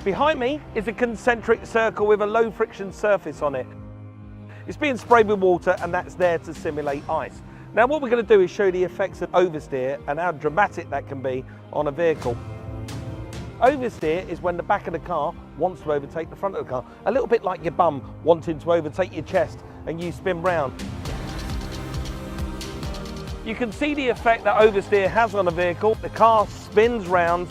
Behind me is a concentric circle with a low friction surface on it. It's being sprayed with water and that's there to simulate ice. Now what we're going to do is show you the effects of oversteer and how dramatic that can be on a vehicle. Oversteer is when the back of the car wants to overtake the front of the car. A little bit like your bum wanting to overtake your chest and you spin round. You can see the effect that oversteer has on a vehicle. The car spins round.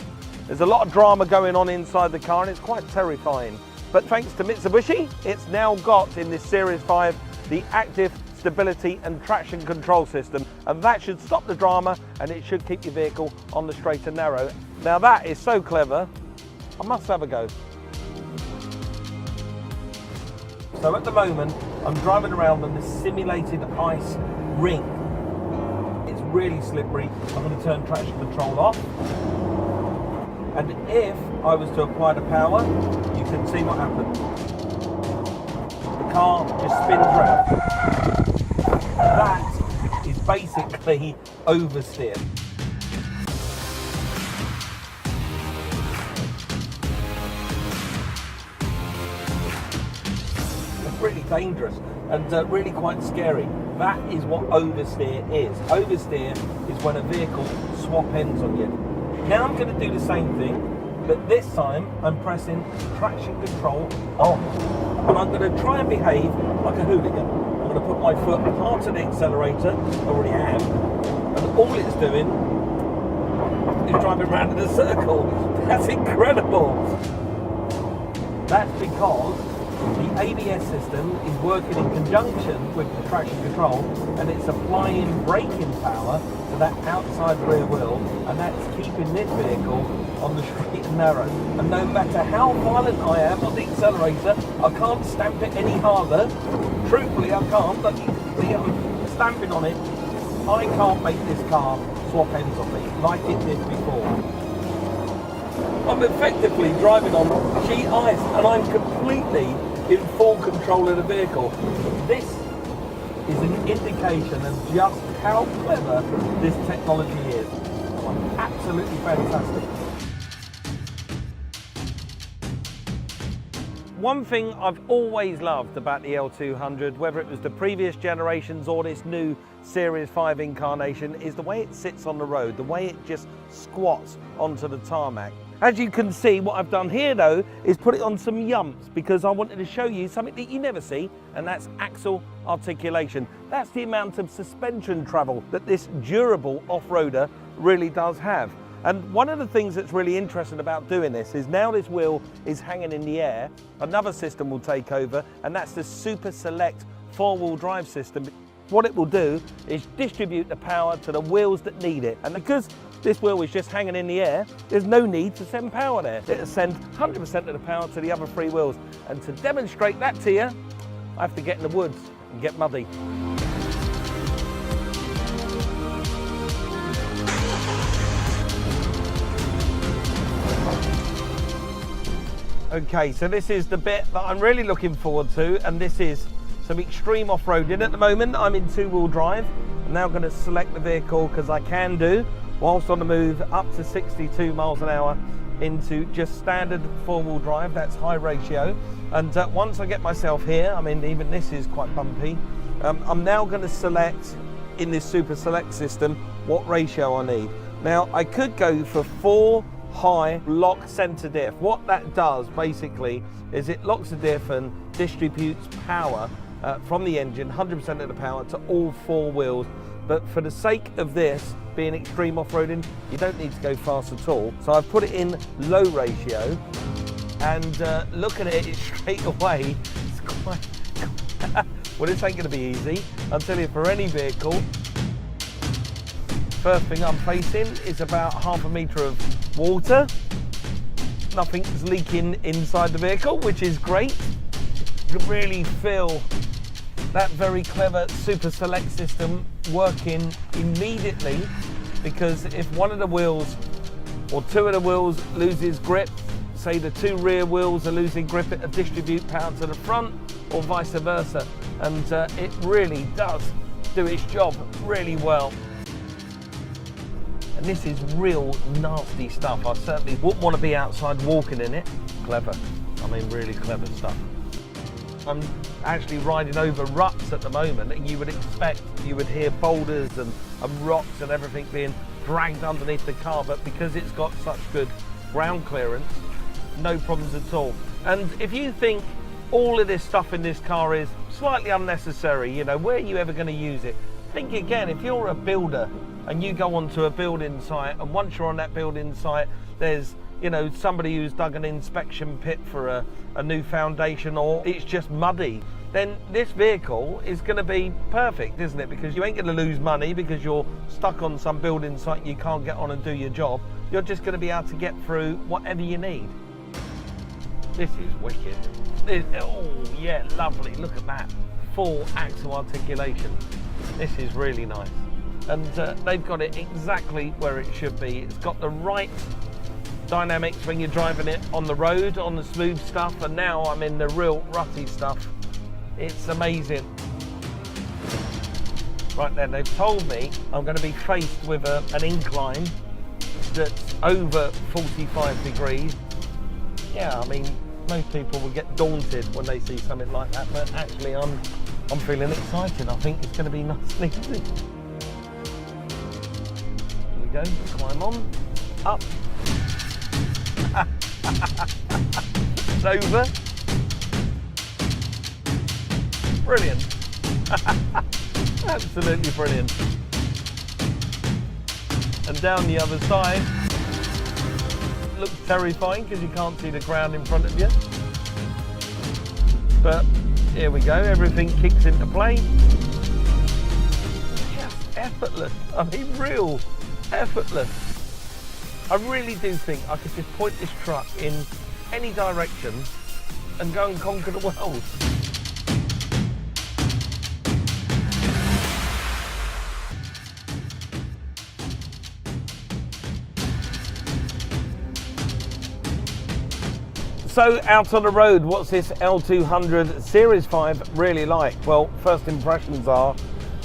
There's a lot of drama going on inside the car and it's quite terrifying. But thanks to Mitsubishi, it's now got in this Series 5 the active stability and traction control system, and that should stop the drama and it should keep your vehicle on the straight and narrow. Now that is so clever, I must have a go. So at the moment I'm driving around on this simulated ice ring. It's really slippery. I'm going to turn traction control off. And if I was to apply the power, you can see what happens. The car just spins round. That is basically oversteer. It's really dangerous and really quite scary. That is what oversteer is. Oversteer is when a vehicle swap ends on you. Now I'm going to do the same thing, but this time I'm pressing traction control on. And I'm going to try and behave like a hooligan. I'm going to put my foot hard to the accelerator, I already am, and all it's doing is driving around in a circle. That's incredible. That's because the ABS system is working in conjunction with the traction control and it's applying braking power to that outside rear wheel, and that's keeping this vehicle on the straight and narrow. And no matter how violent I am on the accelerator, I can't stamp it any harder. Truthfully, I can't, but you can see I'm stamping on it. I can't make this car swap ends on me like it did before. I'm effectively driving on sheet ice and I'm completely in full control of the vehicle. This is an indication of just how clever this technology is. Absolutely fantastic. One thing I've always loved about the L200, whether it was the previous generations or this new Series 5 incarnation, is the way it sits on the road, the way it just squats onto the tarmac. As you can see, what I've done here though is put it on some yumps because I wanted to show you something that you never see, and that's axle articulation. That's the amount of suspension travel that this durable off-roader really does have. And one of the things that's really interesting about doing this is now this wheel is hanging in the air, another system will take over, and that's the Super Select four-wheel drive system. What it will do is distribute the power to the wheels that need it. And because this wheel is just hanging in the air, there's no need to send power there. It'll send 100% of the power to the other three wheels. And to demonstrate that to you, I have to get in the woods and get muddy. Okay, so this is the bit that I'm really looking forward to, and this is some extreme off-roading. At the moment, I'm in two-wheel drive. I'm now going to select the vehicle because I can do, whilst on the move, up to 62 miles an hour into just standard four-wheel drive. That's high ratio. And once I get myself here, I mean, even this is quite bumpy. I'm now going to select in this Super Select system what ratio I need. Now, I could go for 4 high lock center diff. What that does basically is it locks the diff and distributes power from the engine, 100% of the power, to all 4 wheels. But for the sake of this being extreme off-roading, you don't need to go fast at all. So I've put it in low ratio, and look at it straight away. It's quite well, this ain't going to be easy. I'll tell you, for any vehicle, first thing I'm facing is about half a metre of water. Nothing's leaking inside the vehicle, which is great. You can really feel that very clever Super Select system working immediately, because if one of the wheels or 2 of the wheels loses grip, say the 2 rear wheels are losing grip, it'll distribute power to the front or vice versa, and it really does do its job really well. And this is real nasty stuff. I certainly wouldn't want to be outside walking in it. Clever. I mean, really clever stuff. I'm actually riding over ruts at the moment, and you would expect you would hear boulders and rocks and everything being dragged underneath the car, but because it's got such good ground clearance, no problems at all. And if you think all of this stuff in this car is slightly unnecessary, you know, where are you ever going to use it? Think again, if you're a builder and you go onto a building site, and once you're on that building site, there's, you know, somebody who's dug an inspection pit for a new foundation, or it's just muddy, then this vehicle is going to be perfect, isn't it? Because you ain't going to lose money because you're stuck on some building site and you can't get on and do your job. You're just going to be able to get through whatever you need. This is wicked. Oh yeah, lovely. Look at that. Full axle articulation. This is really nice. And they've got it exactly where it should be. It's got the right dynamics when you're driving it on the road, on the smooth stuff, and now I'm in the real rutty stuff. It's amazing. Right then, they've told me I'm going to be faced with an incline that's over 45 degrees. Yeah, I mean, most people will get daunted when they see something like that, but actually I'm feeling excited. I think it's going to be nice and easy. Here we go, climb on, up. It's over. Brilliant. Absolutely brilliant. And down the other side, looks terrifying because you can't see the ground in front of you. But here we go, everything kicks into play. Just effortless. I mean, real effortless. I really do think I could just point this truck in any direction and go and conquer the world. So out on the road, what's this L200 Series 5 really like? Well, first impressions are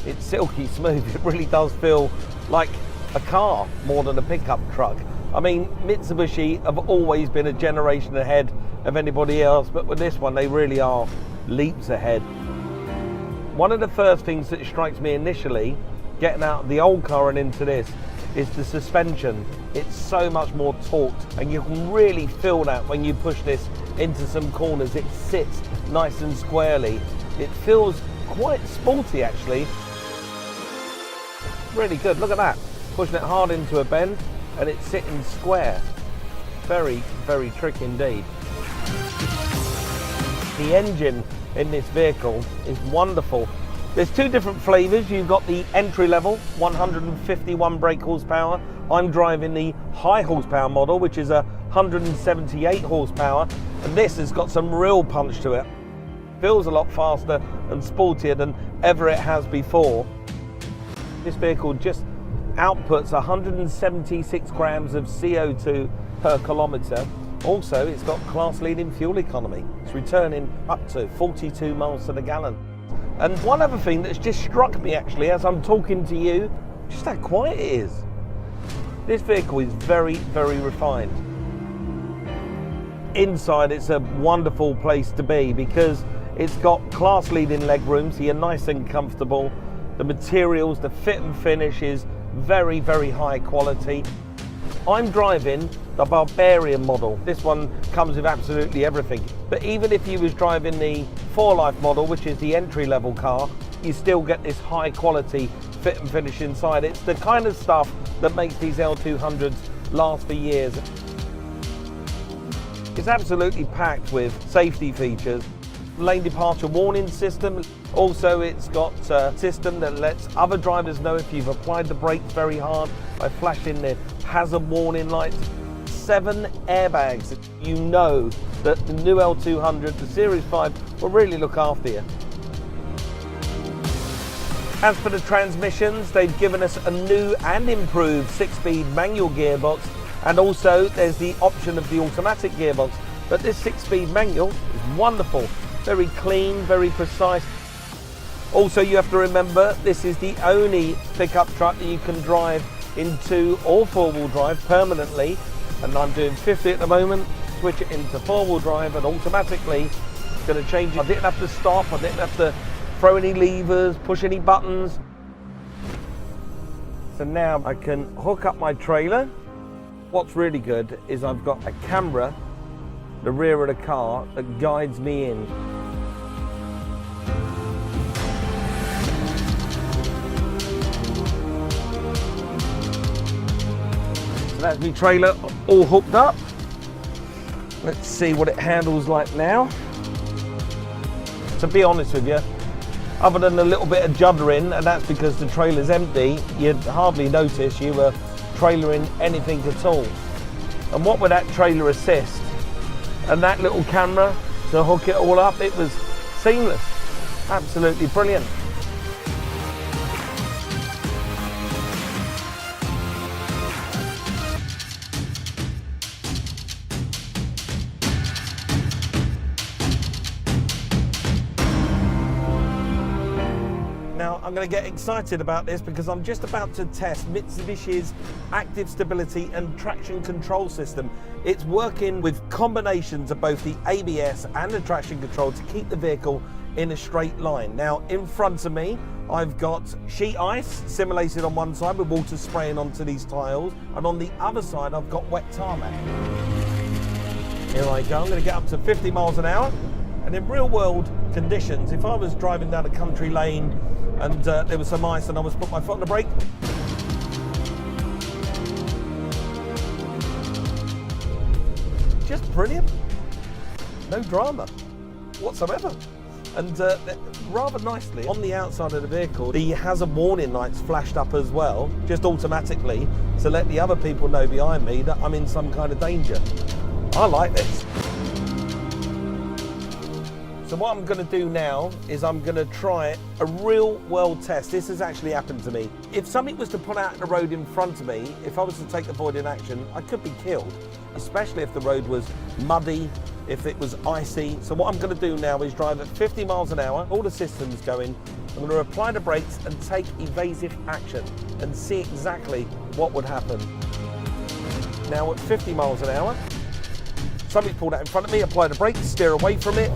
it's silky smooth. It really does feel like a car more than a pickup truck. I mean, Mitsubishi have always been a generation ahead of anybody else, but with this one, they really are leaps ahead. One of the first things that strikes me initially, getting out of the old car and into this, is the suspension. It's so much more torqued, and you can really feel that when you push this into some corners. It sits nice and squarely. It feels quite sporty, actually. Really good, look at that. Pushing it hard into a bend, and it's sitting square. Very, very trick indeed. The engine in this vehicle is wonderful. There's two different flavours. You've got the entry level, 151 brake horsepower. I'm driving the high horsepower model, which is 178 horsepower. And this has got some real punch to it. Feels a lot faster and sportier than ever it has before. This vehicle just outputs 176 grams of CO2 per kilometre. Also, it's got class-leading fuel economy. It's returning up to 42 miles to the gallon. And one other thing that's just struck me actually as I'm talking to you, just how quiet it is. This vehicle is very, very refined. Inside, it's a wonderful place to be because it's got class-leading legroom, so you're nice and comfortable. The materials, the fit and finish is very, very high quality. I'm driving the Barbarian model. This one comes with absolutely everything. But even if you was driving the 4Life model, which is the entry-level car, you still get this high quality fit and finish inside. It's the kind of stuff that makes these L200s last for years. It's absolutely packed with safety features. Lane departure warning system. Also, it's got a system that lets other drivers know if you've applied the brakes very hard by flashing the hazard warning lights. 7 airbags. You know that the new L200, the Series 5, will really look after you. As for the transmissions, they've given us a new and improved 6-speed manual gearbox, and also there's the option of the automatic gearbox. But this 6-speed manual is wonderful. Very clean, very precise. Also, you have to remember, this is the only pickup truck that you can drive into all four-wheel drive permanently, and I'm doing 50 at the moment, switch it into four-wheel drive and automatically it's going to change it. I didn't have to stop, I didn't have to throw any levers, push any buttons. So now I can hook up my trailer. What's really good is I've got a camera, the rear of the car, that guides me in. So that's my trailer all hooked up. Let's see what it handles like now. To be honest with you, other than a little bit of juddering, and that's because the trailer's empty, you'd hardly notice you were trailering anything at all. And what with that trailer assist and that little camera to hook it all up, it was seamless. Absolutely brilliant. Now, I'm going to get excited about this because I'm just about to test Mitsubishi's active stability and traction control system. It's working with combinations of both the ABS and the traction control to keep the vehicle in a straight line. Now, in front of me, I've got sheet ice simulated on one side with water spraying onto these tiles, and on the other side, I've got wet tarmac. Here I go. I'm going to get up to 50 miles an hour. And in real world conditions, if I was driving down a country lane and there was some ice and I was putting my foot on the brake, just brilliant. No drama whatsoever. And rather nicely, on the outside of the vehicle, the hazard warning lights flashed up as well, just automatically, to let the other people know behind me that I'm in some kind of danger. I like this. So what I'm going to do now is I'm going to try a real world test. This has actually happened to me. If something was to pull out the road in front of me, if I was to take avoiding action, I could be killed, especially if the road was muddy, if it was icy. So what I'm going to do now is drive at 50 miles an hour, all the systems going. I'm going to apply the brakes and take evasive action and see exactly what would happen. Now at 50 miles an hour, something's pulled out in front of me, apply the brakes, steer away from it,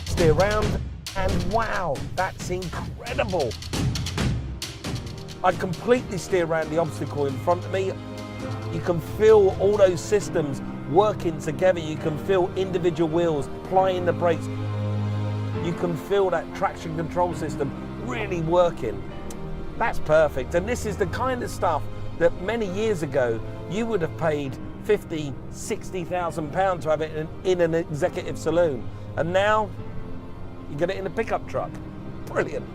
steer around, and wow, that's incredible. I completely steer around the obstacle in front of me. You can feel all those systems working together. You can feel individual wheels applying the brakes. You can feel that traction control system really working. That's perfect. And this is the kind of stuff that many years ago you would have paid 50, 60,000 pounds to have it in an executive saloon. And now you get it in a pickup truck. Brilliant.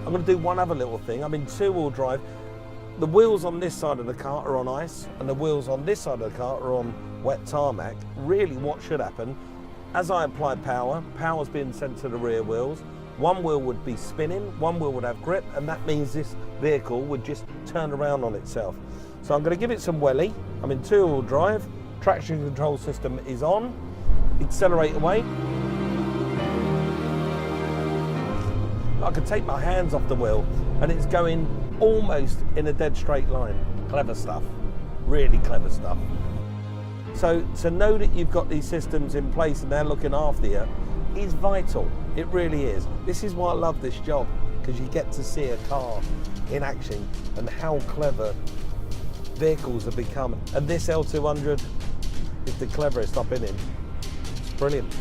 I'm going to do one other little thing. I'm in two-wheel drive. The wheels on this side of the car are on ice and the wheels on this side of the car are on wet tarmac. Really what should happen, as I apply power, power's being sent to the rear wheels. One wheel would be spinning, one wheel would have grip, and that means this vehicle would just turn around on itself. So I'm going to give it some welly. I'm in two-wheel drive. Traction control system is on. Accelerate away. I can take my hands off the wheel and it's going almost in a dead straight line. Clever stuff, really clever stuff. So to know that you've got these systems in place and they're looking after you is vital. It really is. This is why I love this job, because you get to see a car in action and how clever vehicles have become. And this L200 is the cleverest I've been in. Brilliant.